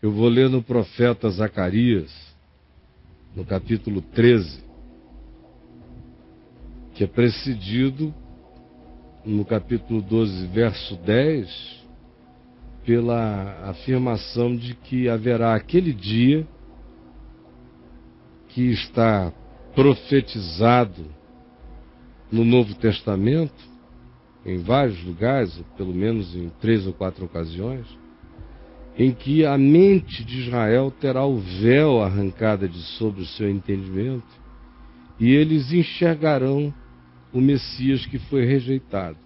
Eu vou ler no profeta Zacarias, no capítulo 13, que é precedido, no capítulo 12, verso 10, pela afirmação de que haverá aquele dia que está profetizado no Novo Testamento, em vários lugares, pelo menos em 3 ou 4 ocasiões, em que a mente de Israel terá o véu arrancado de sobre o seu entendimento e eles enxergarão o Messias que foi rejeitado.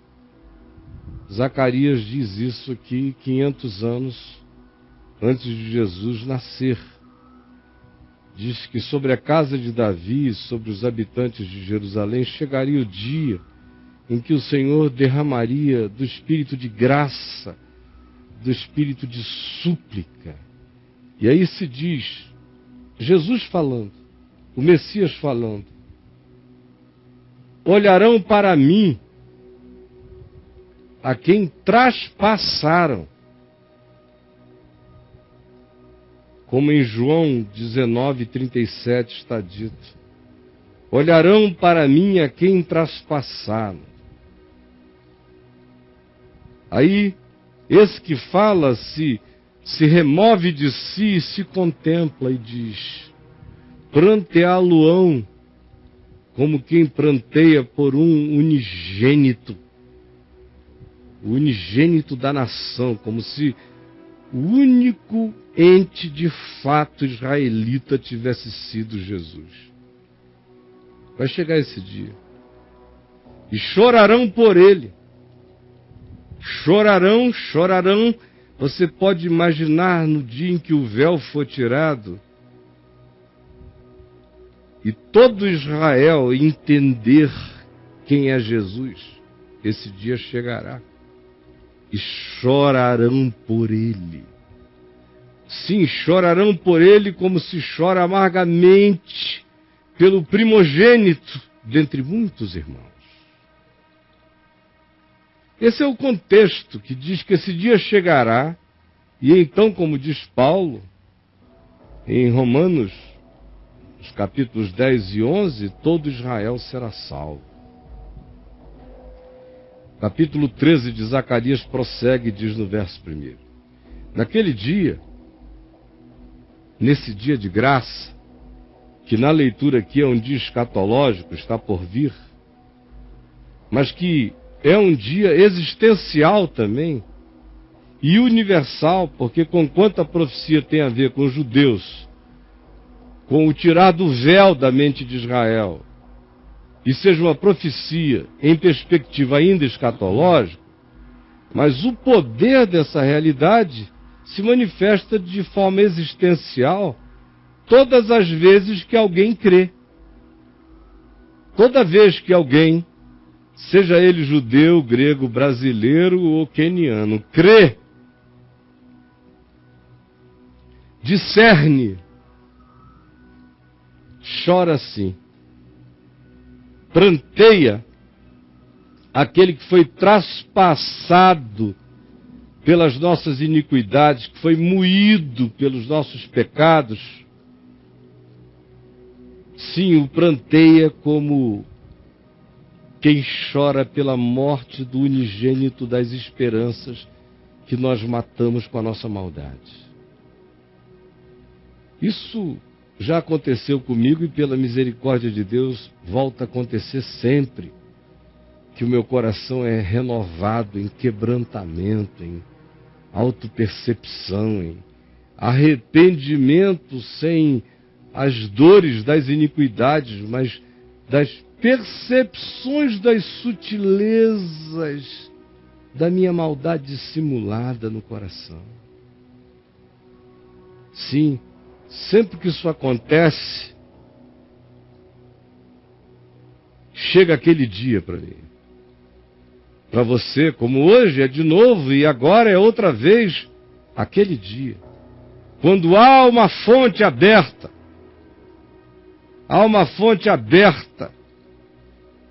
Zacarias diz isso aqui 500 anos antes de Jesus nascer. Diz que sobre a casa de Davi, sobre os habitantes de Jerusalém, chegaria o dia em que o Senhor derramaria do espírito de graça, do espírito de súplica. E aí se diz, Jesus falando, o Messias falando, olharão para mim a quem traspassaram, como em João 19:37 está dito, olharão para mim a quem traspassaram. Aí, esse que fala se remove de si e se contempla e diz, pranteá-lo-ão, como quem pranteia por um unigênito, o unigênito da nação, como se o único ente de fato israelita tivesse sido Jesus. Vai chegar esse dia. E chorarão por ele. Chorarão, chorarão. Você pode imaginar no dia em que o véu for tirado e todo Israel entender quem é Jesus. Esse dia chegará. E chorarão por ele. Sim, chorarão por ele como se chora amargamente pelo primogênito dentre muitos irmãos. Esse é o contexto que diz que esse dia chegará, e então, como diz Paulo, em Romanos, os capítulos 10 e 11, todo Israel será salvo. Capítulo 13 de Zacarias prossegue e diz no verso 1: naquele dia, nesse dia de graça, que na leitura aqui é um dia escatológico, está por vir, mas que é um dia existencial também, e universal, porque conquanto a profecia tem a ver com os judeus, com o tirar do véu da mente de Israel, e seja uma profecia em perspectiva ainda escatológica, mas o poder dessa realidade se manifesta de forma existencial todas as vezes que alguém crê. Toda vez que alguém, seja ele judeu, grego, brasileiro ou queniano, crê, discerne, chora sim, pranteia aquele que foi traspassado pelas nossas iniquidades, que foi moído pelos nossos pecados. Sim, o pranteia como quem chora pela morte do unigênito das esperanças que nós matamos com a nossa maldade. Isso já aconteceu comigo e pela misericórdia de Deus volta a acontecer sempre que o meu coração é renovado em quebrantamento, em autopercepção, em arrependimento sem as dores das iniquidades, mas das percepções das sutilezas da minha maldade dissimulada no coração. Sim, sempre que isso acontece, chega aquele dia para mim. Para você, como hoje é de novo e agora é outra vez, aquele dia. Quando há uma fonte aberta,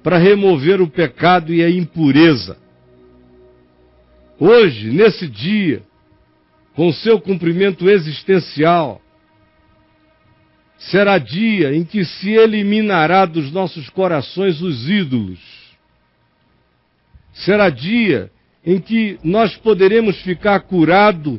para remover o pecado e a impureza. Hoje, nesse dia, com seu cumprimento existencial. Será dia em que se eliminará dos nossos corações os ídolos. Será dia em que nós poderemos ficar curados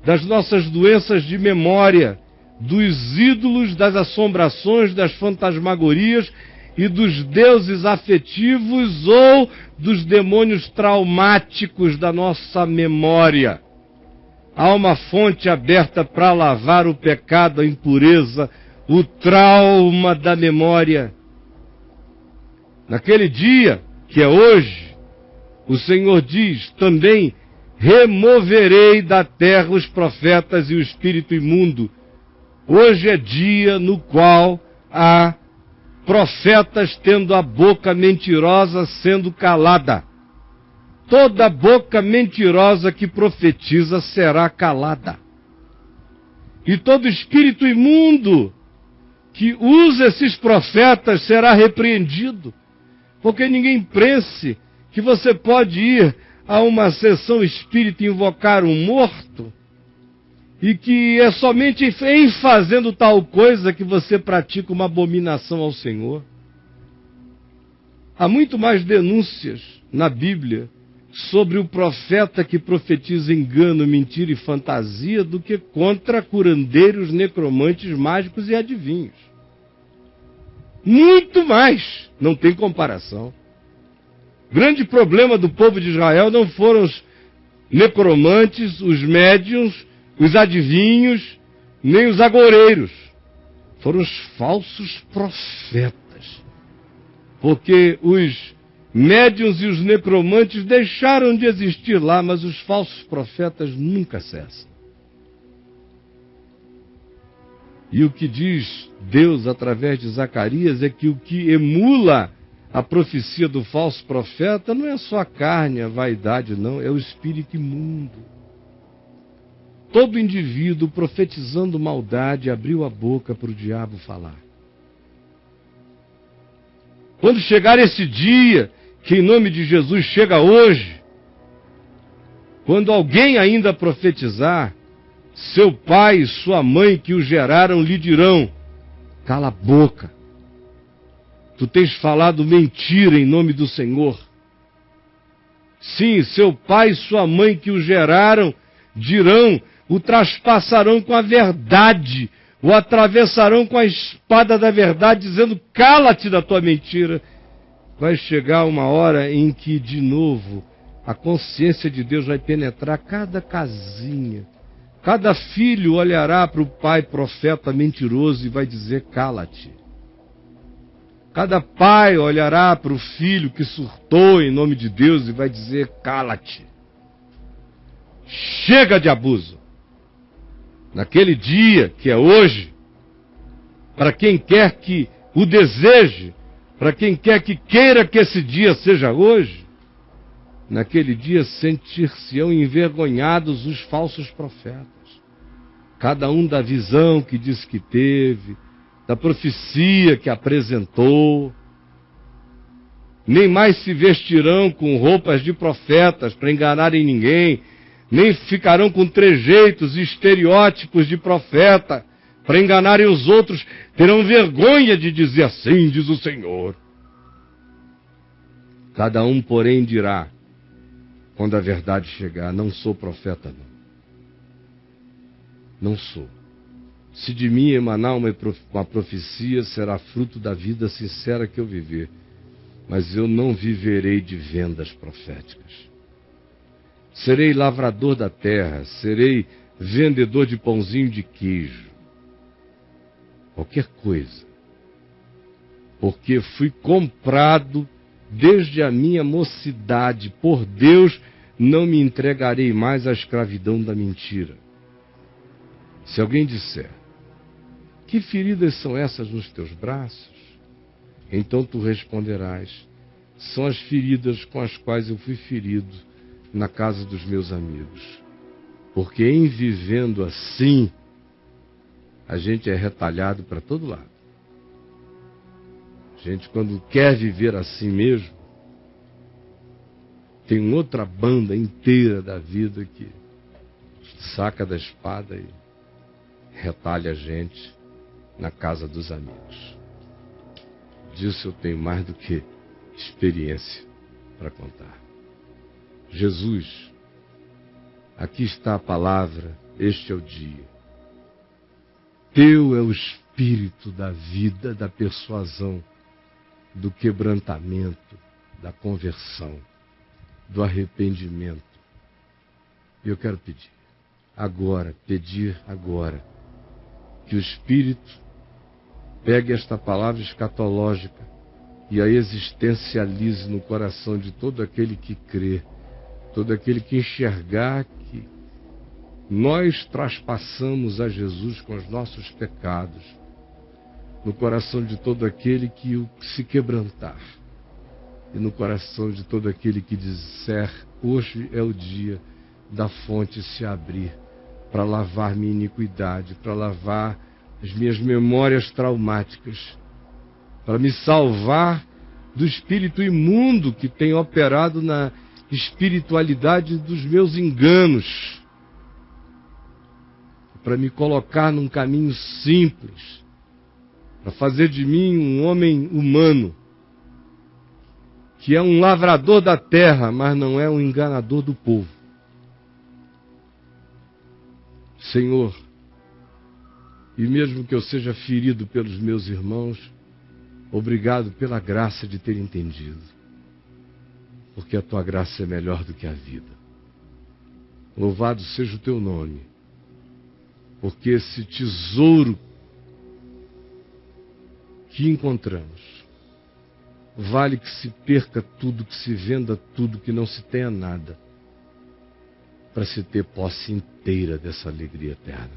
das nossas doenças de memória, dos ídolos, das assombrações, das fantasmagorias e dos deuses afetivos ou dos demônios traumáticos da nossa memória. Há uma fonte aberta para lavar o pecado, a impureza, o trauma da memória. Naquele dia, que é hoje, o Senhor diz também: removerei da terra os profetas e o espírito imundo. Hoje é dia no qual há profetas tendo a boca mentirosa sendo calada. Toda boca mentirosa que profetiza será calada. E todo espírito imundo que usa esses profetas será repreendido. Porque ninguém pense que você pode ir a uma sessão espírita invocar um morto e que é somente em fazendo tal coisa que você pratica uma abominação ao Senhor. Há muito mais denúncias na Bíblia sobre o profeta que profetiza engano, mentira e fantasia do que contra curandeiros, necromantes, mágicos e adivinhos. Muito mais, não tem comparação. O grande problema do povo de Israel não foram os necromantes, os médiuns, os adivinhos, nem os agoureiros. Foram os falsos profetas. Porque os médiuns e os necromantes deixaram de existir lá, mas os falsos profetas nunca cessam. E o que diz Deus através de Zacarias é que o que emula a profecia do falso profeta não é só a carne, a vaidade, não, é o espírito imundo. Todo indivíduo profetizando maldade abriu a boca para o diabo falar. Quando chegar esse dia, que em nome de Jesus chega hoje, quando alguém ainda profetizar, seu pai e sua mãe que o geraram lhe dirão: cala a boca, tu tens falado mentira em nome do Senhor. Sim, seu pai e sua mãe que o geraram dirão, o traspassarão com a verdade, o atravessarão com a espada da verdade, dizendo: cala-te da tua mentira. Vai chegar uma hora em que, de novo, a consciência de Deus vai penetrar cada casinha. Cada filho olhará para o pai profeta mentiroso e vai dizer: cala-te. Cada pai olhará para o filho que surtou em nome de Deus e vai dizer: cala-te. Chega de abuso. Naquele dia, que é hoje, para quem quer que o deseje, para quem quer que queira que esse dia seja hoje, naquele dia sentir-se-ão envergonhados os falsos profetas. Cada um da visão que diz que teve, da profecia que apresentou. Nem mais se vestirão com roupas de profetas para enganarem ninguém, nem ficarão com trejeitos e estereótipos de profeta para enganarem os outros. Terão vergonha de dizer: assim diz o Senhor. Cada um, porém, dirá, quando a verdade chegar: não sou profeta, não. Não sou. Se de mim emanar uma profecia, será fruto da vida sincera que eu viver. Mas eu não viverei de vendas proféticas. Serei lavrador da terra, serei vendedor de pãozinho de queijo. Qualquer coisa. Porque fui comprado desde a minha mocidade. Por Deus, não me entregarei mais à escravidão da mentira. Se alguém disser: que feridas são essas nos teus braços? Então tu responderás: são as feridas com as quais eu fui ferido na casa dos meus amigos. Porque em vivendo assim, a gente é retalhado para todo lado. A gente, quando quer viver assim mesmo, tem outra banda inteira da vida que saca da espada e retalha a gente na casa dos amigos. Disso eu tenho mais do que experiência para contar. Jesus, aqui está a palavra, este é o dia. Teu é o espírito da vida, da persuasão, do quebrantamento, da conversão, do arrependimento. E eu quero pedir agora, que o Espírito pegue esta palavra escatológica e a existencialize no coração de todo aquele que crê, todo aquele que enxergar que nós traspassamos a Jesus com os nossos pecados, no coração de todo aquele que se quebrantar, e no coração de todo aquele que disser: hoje é o dia da fonte se abrir para lavar minha iniquidade, para lavar as minhas memórias traumáticas, para me salvar do espírito imundo que tem operado na espiritualidade dos meus enganos, para me colocar num caminho simples, para fazer de mim um homem humano, que é um lavrador da terra, mas não é um enganador do povo. Senhor, e mesmo que eu seja ferido pelos meus irmãos, obrigado pela graça de ter entendido, porque a tua graça é melhor do que a vida. Louvado seja o teu nome, porque esse tesouro que encontramos, vale que se perca tudo, que se venda tudo, que não se tenha nada, para se ter posse inteira dessa alegria eterna.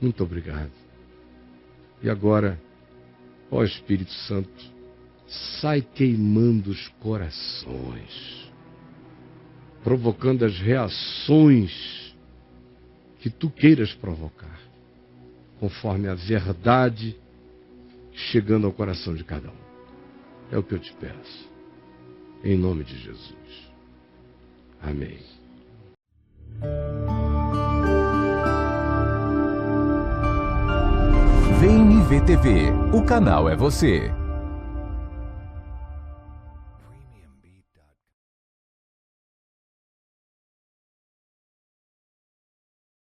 Muito obrigado. E agora, ó Espírito Santo, sai queimando os corações, provocando as reações que tu queiras provocar, conforme a verdade chegando ao coração de cada um. É o que eu te peço, em nome de Jesus. Amém. VNV TV, o canal é você.